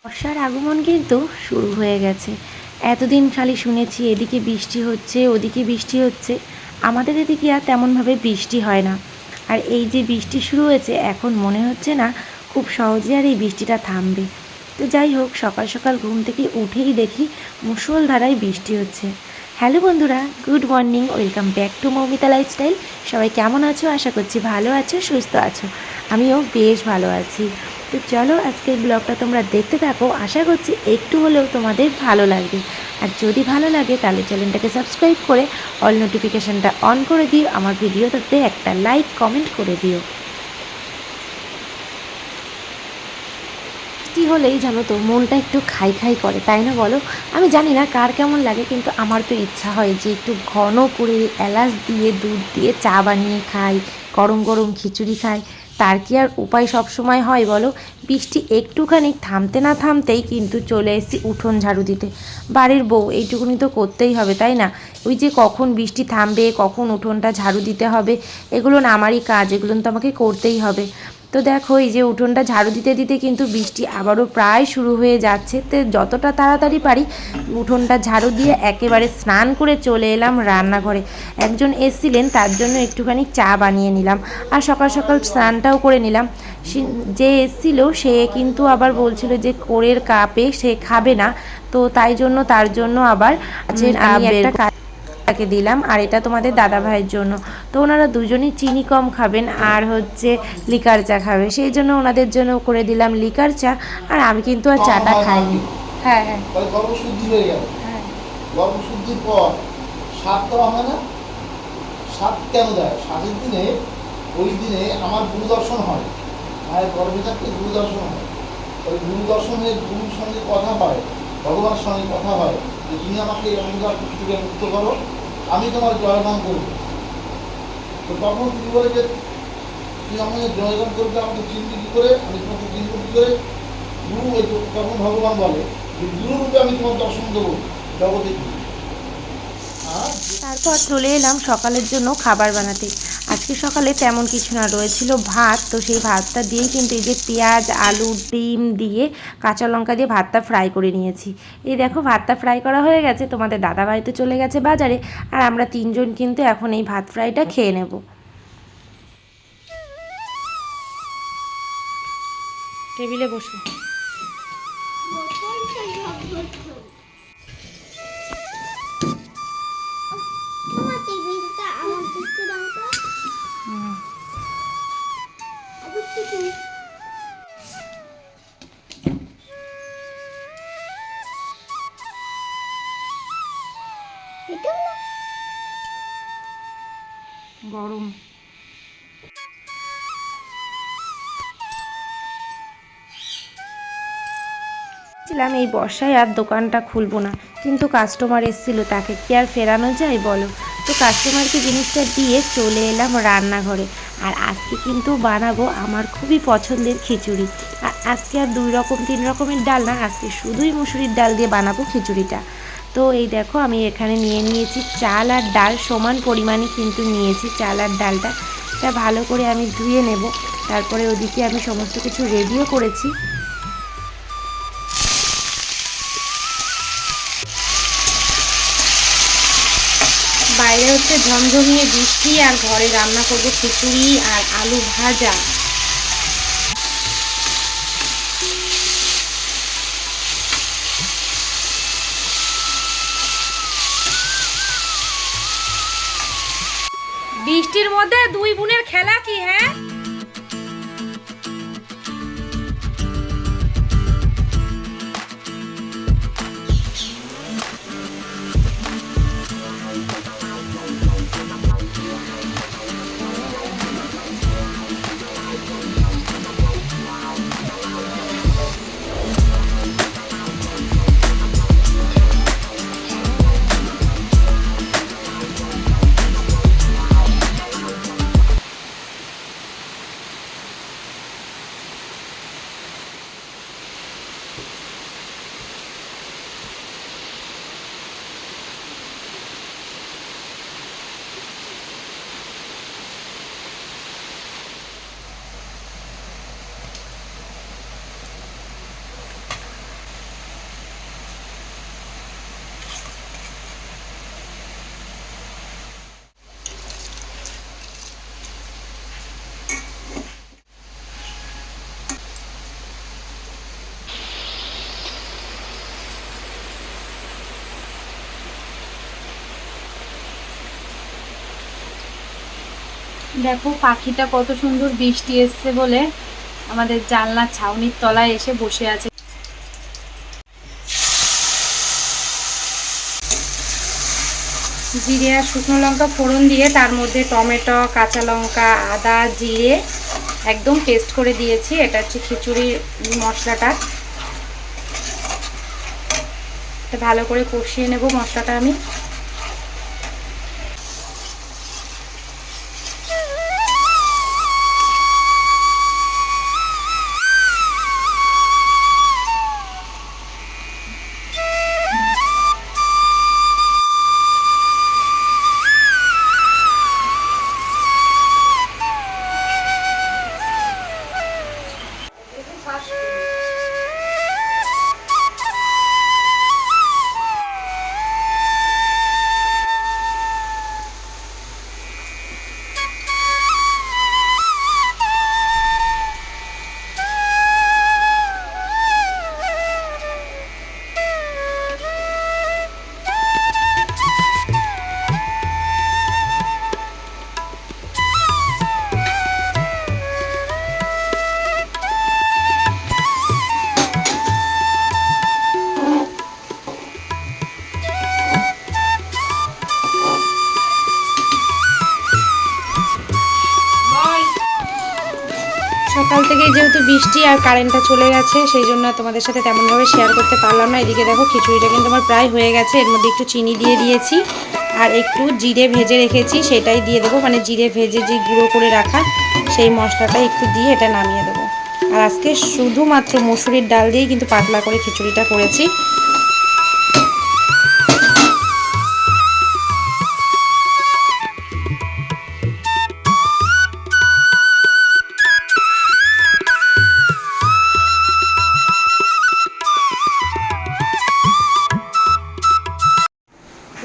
বর্ষার আগমন কিন্তু শুরু হয়ে গেছে। এতদিন খালি শুনেছি এদিকে বৃষ্টি হচ্ছে, ওদিকে বৃষ্টি হচ্ছে। আমাদের এদিকে আর তেমনভাবে বৃষ্টি হয় না। আর এই যে বৃষ্টি শুরু হয়েছে, এখন মনে হচ্ছে না খুব সহজে আর এই বৃষ্টিটা থামবে। তো যাই হোক, সকাল সকাল ঘুম থেকে উঠেই দেখি মুষলধারায় বৃষ্টি হচ্ছে। হ্যালো বন্ধুরা, good morning, welcome back to Moumita lifestyle. সবাই কেমন আছো? আশা করছি ভালো আছো, সুস্থ আছো। আমিও বেশ ভালো আছি। তো চলো আজকের ব্লগটা তোমরা দেখতে থাকো, আশা করছি একটু হলেও তোমাদের ভালো লাগবে। আর যদি ভালো লাগে তাহলে চ্যানেলটাকে সাবস্ক্রাইব করে অল নোটিফিকেশানটা অন করে দিও, আমার ভিডিওটাতে একটা লাইক কমেন্ট করে দিও। বৃষ্টি হলেই জানো তো মনটা একটু খাই খাই করে, তাই না বলো? আমি জানি না কার কেমন লাগে, কিন্তু আমার তো ইচ্ছা হয় যে একটু ঘন করে এলাচ দিয়ে দুধ দিয়ে চা বানিয়ে খাই, গরম গরম খিচুড়ি খাই। তার কি আর উপায় সব সময় হয় বলো? বৃষ্টি একটুখানি থামতে না থামতেই কিন্তু চলে এসেছি উঠোন ঝাড়ু দিতে। বাড়ির বউ, এইটুকুনি তো করতেই হবে, তাই না? ওই যে কখন বৃষ্টি থামবে, কখন উঠোনটা ঝাড়ু দিতে হবে, এগুলো না আমারই কাজ, এগুলো তো আমাকে করতেই হবে। তো দেখো এই যে উঠোনটা ঝাড়ু দিতে দিতে কিন্তু বৃষ্টি আবারও প্রায় শুরু হয়ে যাচ্ছে। তো যতটা তাড়াতাড়ি পারি উঠোনটা ঝাড়ু দিয়ে একেবারে স্নান করে চলে এলাম রান্নাঘরে। একজন এসছিলেন, তার জন্য একটুখানি চা বানিয়ে নিলাম, আর সকাল সকাল স্নানটাও করে নিলাম। যে এসছিল সে কিন্তু আবার বলছিল যে কোরের কাপে সে খাবে না, তো তাই জন্য তার জন্য আবার যে আমি একটা তাকে দিলাম, আর এটা তোমাদের দাদা ভাইয়ের জন্য। তো ওনারা দুজনেই চিনি কম খাবেন আর হচ্ছে লিকার চা খাবে, সেই জন্য ওনাদের জন্য করে দিলাম লিকার চা। আর আমি কিন্তু আর চাটা খাইনি। হ্যাঁ হ্যাঁ, গর্ভশুদ্ধি হয়ে গেল। গর্ভশুদ্ধির পর সাত দেওয়া হয় না? সাত কেন দেয়? সাতের দিনে, ওই দিনে আমার গুরু দর্শন হয়, মায়ের গর্ভে থাকতে গুরু দর্শন হয়। ওই গুরু দর্শনে গুরুর সঙ্গে কথা হয়, ভগবানের সঙ্গে কথা হয় যে তুমি আমাকে এই অন্ধকার থেকে মুক্ত করো, আমি তোমার জয়গান করবো। তো তখন তিনি বলে যে তুমি আমাকে জয়গান করবে, আমাকে চিনতে কী করে, আমি তোমাকে চিনতে কী করে? গুরু, তখন ভগবান বলে যে গুরু রূপে আমি তোমার দর্শন দেবো জগতে। তারপর চলে এলাম সকালের জন্য খাবার বানাতে। আজকে সকালে তেমন কিছু না, রয়েছিল ভাত, তো সেই ভাতটা দিয়েই কিন্তু এই যে পেঁয়াজ আলু ডিম দিয়ে কাঁচা লঙ্কা দিয়ে ভাতটা ফ্রাই করে নিয়েছি। এই দেখো ভাতটা ফ্রাই করা হয়ে গেছে, তোমাদের দাদাভাই তো চলে গেছে বাজারে, আর আমরা তিনজন কিন্তু এখন এই ভাত ফ্রাইটা খেয়ে নেব। টেবিলে বসো। গরম ছিলাম এই বর্ষায় আর দোকানটা খুলবো না, কিন্তু কাস্টমার এসেছিল, তাকে কি আর ফেরানো যায় বলো? তো কাস্টমারকে জিনিসটা দিয়ে চলে এলাম রান্নাঘরে। আর আজকে কিন্তু বানাবো আমার খুবই পছন্দের খিচুড়ি। আর আজকে আর 2 রকম 3 রকমের ডাল না, আজকে শুধুই মুসুরির ডাল দিয়ে বানাবো খিচুড়িটা। তো এই দেখো আমি এখানে নিয়ে নিয়েছি চাল আর ডাল, সমান পরিমাণে কিন্তু নিয়েছি চাল আর ডালটা। এটা ভালো করে আমি ধুয়ে নেব। তারপরে ওদিকে আমি সমস্ত কিছু রেডিও করেছি। বাইরে হচ্ছে ঝমঝমিয়ে বৃষ্টি, আর ঘরে রান্না করবো খিচুড়ি আর আলু ভাজা। বৃষ্টির মধ্যে 2 বোনের খেলা কি? হ্যাঁ, দেখো পাখিটা কত সুন্দর, বৃষ্টি এসছে বলে আমাদের জানলার ছাউনির তলায় এসে বসে আছে। জিরে আর শুকনো লঙ্কা ফোড়ন দিয়ে তার মধ্যে টমেটো, কাঁচা লঙ্কা, আদা, জিরে একদম পেস্ট করে দিয়েছি। এটা হচ্ছে খিচুড়ির মশলাটা। ভালো করে কষিয়ে নেব মশলাটা আমি। সকাল থেকেই যেহেতু বৃষ্টি আর কারেন্টটা চলে গেছে, সেই জন্য তোমাদের সাথে তেমনভাবে শেয়ার করতে পারলাম না। এদিকে দেখো খিচুড়িটা কিন্তু আমার প্রায় হয়ে গেছে। এর মধ্যে একটু চিনি দিয়ে দিয়েছি আর একটু জিরে ভেজে রেখেছি, সেটাই দিয়ে দেবো। মানে জিরে ভেজে যে গুঁড়ো করে রাখা সেই মশলাটা একটু দিয়ে এটা নামিয়ে দেবো। আর আজকে শুধুমাত্র মসুরির ডাল দিয়েই কিন্তু পাতলা করে খিচুড়িটা করেছি।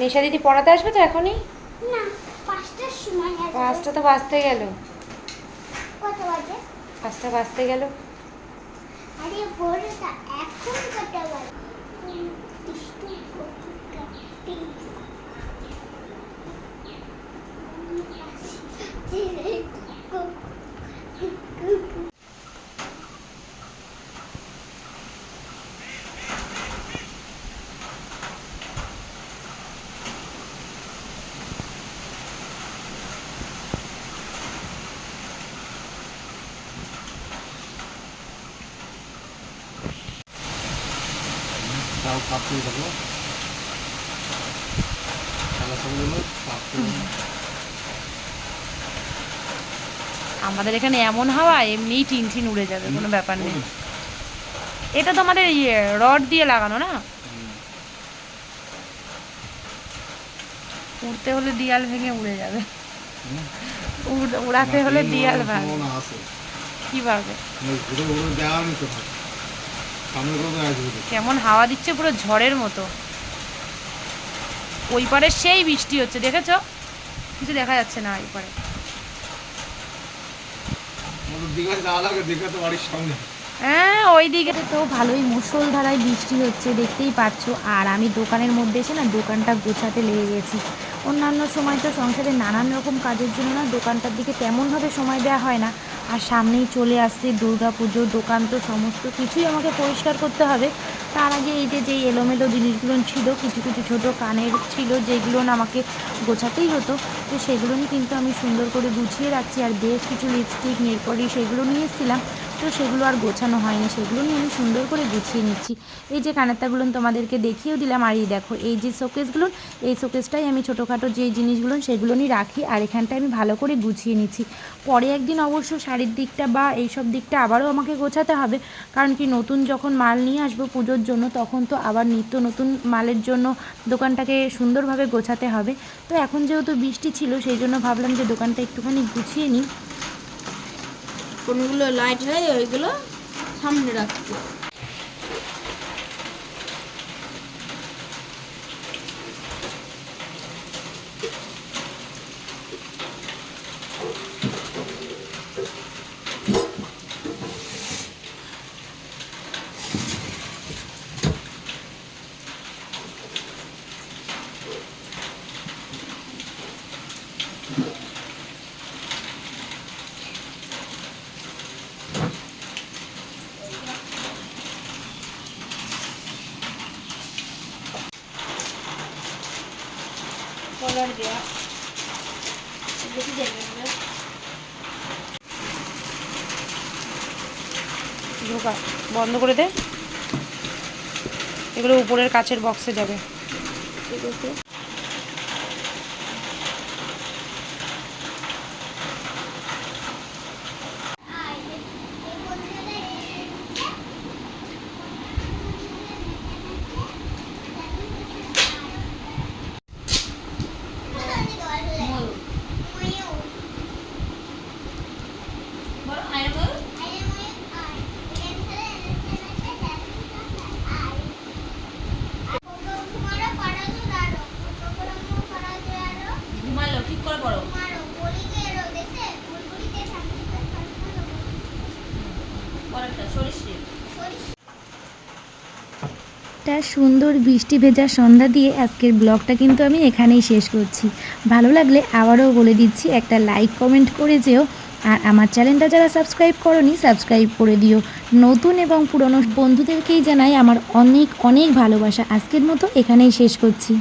নিশা দিদি পড়াতে আসবে তো এখনই? না, 5টার সময় আসবে। 5টা তো বাজতে গেল। কত বাজে? 5টা বাজতে গেল। আরে বড়টা এখন কত বাজে? দুষ্টু কোকিটা। তাও কাঁপতে থাকো, খেলা সবগুলো কাঁপতে। আমাদের এখানে এমন হাওয়া এমনিই টিন টিন উড়ে যাবে, কোনো ব্যাপার নেই। এটা তো আমাদের রড দিয়ে লাগানো না, উড়তে হলে দিয়াল ভেঙে উড়ে যাবে। উড়াতে হলে দিয়াল ভাঙবে কিভাবে? কেমন হাওয়া দিচ্ছে, পুরো ঝড়ের মতো। ওই পারে সেই বৃষ্টি হচ্ছে, দেখেছো? কিছু দেখা যাচ্ছে না ওই পারে। হ্যাঁ, ওই দিকে তো ভালোই মুষলধারায় বৃষ্টি হচ্ছে, দেখতেই পাচ্ছ। আর আমি দোকানের মধ্যে এসে না দোকানটা গোছাতে লেগে গেছি। অন্যান্য সময় তো সংসারে নানান রকম কাজের জন্য না দোকানটার দিকে তেমনভাবে সময় দেওয়া হয় না। আর সামনেই চলে আসছে দুর্গা পুজো, দোকান তো সমস্ত কিছুই আমাকে পরিষ্কার করতে হবে। তার আগে এই যে যেই এলোমেলো জিনিসগুলো ছিল, কিছু কিছু ছোটো কানের ছিল যেগুলো না আমাকে গোছাতেই হতো, তো সেগুলো কিন্তু আমি সুন্দর করে গুছিয়ে রাখছি। আর বেশ কিছু লিপস্টিক, নেল পলিশ সেগুলো নিয়ে এসেছিলাম, তো সেগুলো আর গোছানো হয়নি, সেগুলো নিয়ে আমি সুন্দর করে গুছিয়ে নিচ্ছি। এই যে কানেরটাগুলো তোমাদেরকে দেখিয়েও দিলাম। আর এই দেখো এই যে শোকেসগুলো, এই শোকেসটাই আমি ছোটোখাটো যে জিনিসগুলো সেগুলো নিয়ে রাখি, আর এখানটায় আমি ভালো করে গুছিয়ে নিচ্ছি। পরে একদিন অবশ্য শাড়ির দিকটা বা এইসব দিকটা আবারও আমাকে গোছাতে হবে, কারণ কি নতুন যখন মাল নিয়ে আসবো পুজোর জন্য, তখন তো আবার নিত্য নতুন মালের জন্য দোকানটাকে সুন্দরভাবে গোছাতে হবে। তো এখন যেহেতু বৃষ্টি ছিল, সেই জন্য ভাবলাম যে দোকানটা একটুখানি গুছিয়ে নিই। কোনগুলো লাইট হয় ওইগুলো সামনে রাখতে। কলার দেওয়া দেখি দেখবে ঢোকা বন্ধ করে দে, এগুলো উপরের কাচের বক্সে যাবে। ঠিক আছে। ঘুমালো, ঠিক করে পড়ো। পরেরটা সরিষে। একটা সুন্দর বৃষ্টি ভেজা সন্ধ্যা দিয়ে আজকের ব্লগটা কিন্তু আমি এখানেই শেষ করছি। ভালো লাগলে আবারও বলে দিচ্ছি, একটা লাইক কমেন্ট করে যেও। আর আমার চ্যানেলটা যারা সাবস্ক্রাইব করোনি সাবস্ক্রাইব করে দিও। নতুন এবং পুরনো বন্ধুদেরকেই জানাই আমার অনেক অনেক ভালোবাসা। আজকের মতো এখানেই শেষ করছি।